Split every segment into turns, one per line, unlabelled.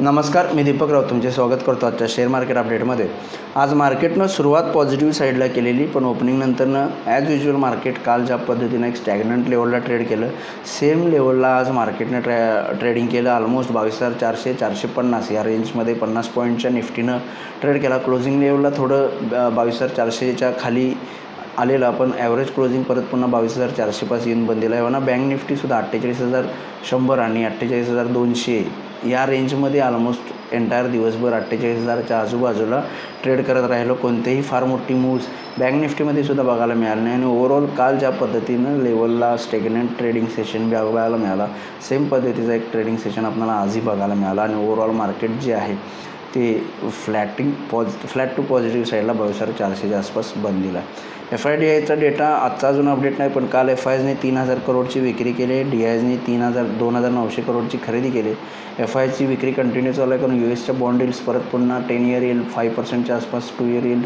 नमस्कार, मी दीपक राऊत तुमचे स्वागत करतो आजच्या शेअर मार्केट अपडेटमध्ये। आज मार्केटनं सुरुवात पॉझिटिव्ह साईडला केलेली, पण ओपनिंगनंतरनं ॲज युजल मार्केट काल ज्या पद्धतीनं एक स्टॅग्नंट लेवलला ट्रेड केलं, सेम लेवलला आज मार्केटनं ट्रेडिंग केलं। ऑलमोस्ट 22,400 450 या रेंजमध्ये 50 पॉईंटच्या निफ्टीनं ट्रेड केला। क्लोजिंग लेवलला थोडं 22,400च्या खाली आलेला, पण ॲव्हरेज क्लोजिंग परत पुन्हा 22,400 येऊन बंद दिला आहे। बँक निफ्टीसुद्धा 48,100 आणि 48,200 या रेंजमध्ये ऑलमोस्ट एंटायर दिवसभर 48,000च्या आजूबाजूला ट्रेड करत राहिलो। कोणतेही फार मोठी मूव्ज बँक निफ्टीमध्ये सुद्धा बघायला मिळालं नाही आणि ओव्हरऑल काल ज्या पद्धतीनं लेवलला स्टेग्नंट ट्रेडिंग सेशन बघायला मिळाला, सेम पद्धतीचा एक ट्रेडिंग सेशन आपल्याला आजही बघायला मिळाला आणि ओव्हरऑल मार्केट जे आहे ते फ्लॅट टू पॉझिटिव्ह साईडला 22,400च्या आसपास बंद दिला। FIDIचा डेटा आजचा अजून अपडेट नाही, पण काल FISने 3,000 करोडची विक्री केली, DISने 2,900 करोडची खरेदी केली। FIची विक्री कंटिन्यू चालू आहे, कारण USच्या बॉन्ड यील्ड्स परत पुन्हा 10 इयर यील्ड 5%च्या आसपास, 2 इयर यील्ड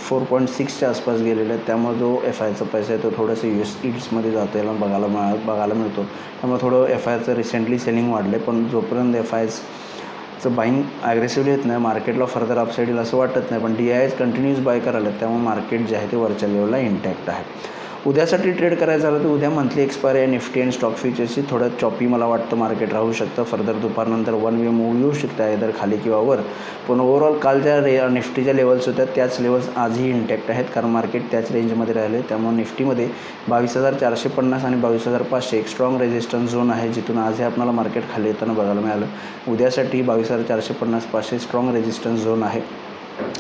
4.6च्या आसपास गेलेलं आहे। त्यामुळे जो FIचा पैसा आहे तो थोडंसं US यील्ड्समध्ये जातो, याला बघायला मिळतो। त्यामुळे थोडं FIचं रिसेंटली सेलिंग वाढलं, पण जोपर्यंत FIचं बाईंग ॲग्रेसिव्हली येत नाही, मार्केटला फर्दर अपसाईड येईल असं वाटत नाही, पण DIS कंटिन्यूस बाय करायला, त्यामुळे मार्केट जे आहे ते वरच्या लेवलला इंटॅक्ट आहे। उद्यासाठी ट्रेड करायचं झालं तर उद्या मंथली एक्सपायरी आहे निफ्टी अँड स्टॉक फ्युचर्सची। थोडं चॉपी मला वाटतं मार्केट राहू शकतं, फर्दर दुपारनंतर वन वे मूव्ह येऊ शकतं आहे खाली किंवा वर, पण ओव्हरऑल काल ज्या निफ्टीच्या लेवल्स होत्या त्याच लेवल्स आजही इंटॅक्ट आहेत, कारण मार्केट त्याच रेंजमध्ये राहिले। त्यामुळे निफ्टीमध्ये 22,450 आणि 22,500 एक स्ट्रॉंग रेजिस्टन्स झोन आहे, जिथून आजही आपल्याला मार्केट खाली येताना बघायला मिळालं। उद्यासाठी 22,450-500 स्ट्रॉंग रेजिस्टन्स झोन आहे।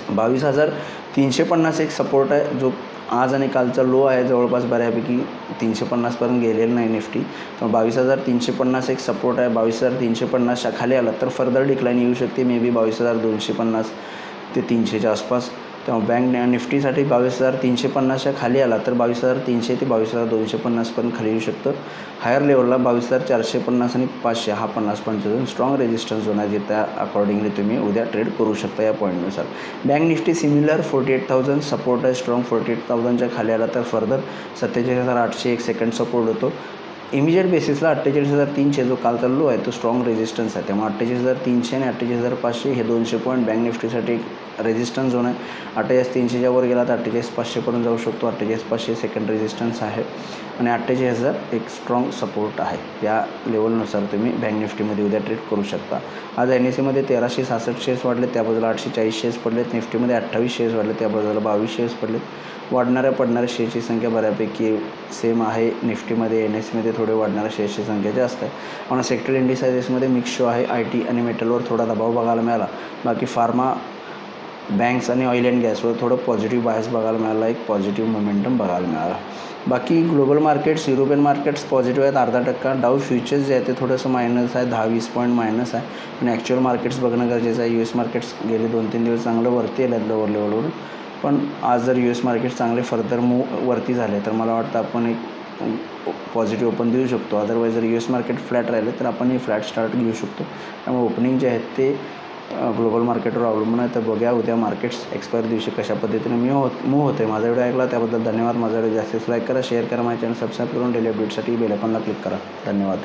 22,350 एक सपोर्ट आहे, जो आज आणि कालचा लो आहे, जवळपास बऱ्यापैकी 350पर्यंत गेलेलं नाही निफ्टी, तर 22,350 एक सपोर्ट आहे। 22,350च्या खाली आला तर फर्दर डिक्लाईन येऊ शकते, मे बी 22,250 ते 300च्या आसपास। तेव्हा बँक निफ्टीसाठी 22,350च्या खाली आला तर 22,300 ते 22,250 पर्यंत खाली येऊ शकतं। हायर लेवलला 22,450 आणि 500 हा 50-55 स्ट्रॉंग रेजिस्टन्स झोन आहे, जिथे अकॉर्डिंगली तुम्ही उद्या ट्रेड करू शकता या पॉईंटनुसार। बँक निफ्टी सिमिलर 48,000 सपोर्ट आहे, स्ट्रॉंग 48,000च्या खाली आला तर फर्दर 47,800 एक सेकंड सपोर्ट होतो। इमिजिएट बेसिसला 48,300 जो कालचा लो आहे तो स्ट्रॉंग रेजिस्टन्स आहे, त्यामुळे 48,300 आणि 48,500 हे 200 पॉईंट बँक निफ्टीसाठी एक रेजिस्टन्स झोन आहे। 48,300च्या वर गेला तर 48,500पर्यंत जाऊ शकतो, 48,500 सेकंड रेजिस्टन्स आहे आणि 48,000 एक स्ट्रॉंग सपोर्ट आहे। या लेवलनुसार तुम्ही बँक निफ्टीमध्ये उद्या ट्रेड करू शकता। आज NSEमध्ये 1,366 शेअर्स वाढले, त्या बाजूला 840 शेअर्स पडलेत। निफ्टीमध्ये 28 शेअर्स वाढले, त्या बाजूला 22 शेअर्स पडलेत। वाढणाऱ्या पडणाऱ्या शेअरची संख्या बऱ्यापैकी सेम आहे। निफ्टीमध्ये NSEमध्ये थोडे वाढणाऱ्या शेअर्सची संख्या जास्त आहे, पण सेक्टर इंडिसायजेसमध्ये मिक्स शो आहे। IT आणि मेटलवर थोडा दबाव बघायला मिळाला, बाकी फार्मा, बँक्स आणि ऑइल अँड गॅसवर थोडं पॉझिटिव्ह बायस बघायला मिळाला, एक पॉझिटिव्ह मोमेंटम बघायला मिळाला। बाकी global markets, European markets positive आहेत 0.5%। डाऊ फ्युचर्स जे आहे ते थोडंसं मायनस आहे, 10-20 पॉईंट मायनस आहे, पण ॲक्च्युअल मार्केट्स बघणं गरजेचं आहे। US मार्केट्स गेले 2-3 दिवस चांगलं वरती आले आहेत लोअर लेवलवरून, पण आज जर US मार्केट्स चांगले फर्दर वरती झाले तर मला वाटतं आपण एक पॉझिटिव्ह ओपन देऊ शकतो। अदरवाईज जर US मार्केट फ्लॅट राहिले तर आपण ही फ्लॅट स्टार्ट घेऊ शकतो। त्यामुळे ओपनिंग जे आहेत ते ग्लोबल मार्केटवर अवलंबून आहे। तर बघूया उद्या मार्केट्स एक्सपायर दिवशी कशा पद्धतीने मूव्ह होते। माझा व्हिडिओ ऐकला त्याबद्दल धन्यवाद। माझा व्हिडिओ जास्तीत लाईक करा, शेअर करा, माझ्या चॅनल सबस्क्राईब करून डेली अपडेटसाठी बेल आयकॉनला क्लिक करा। धन्यवाद।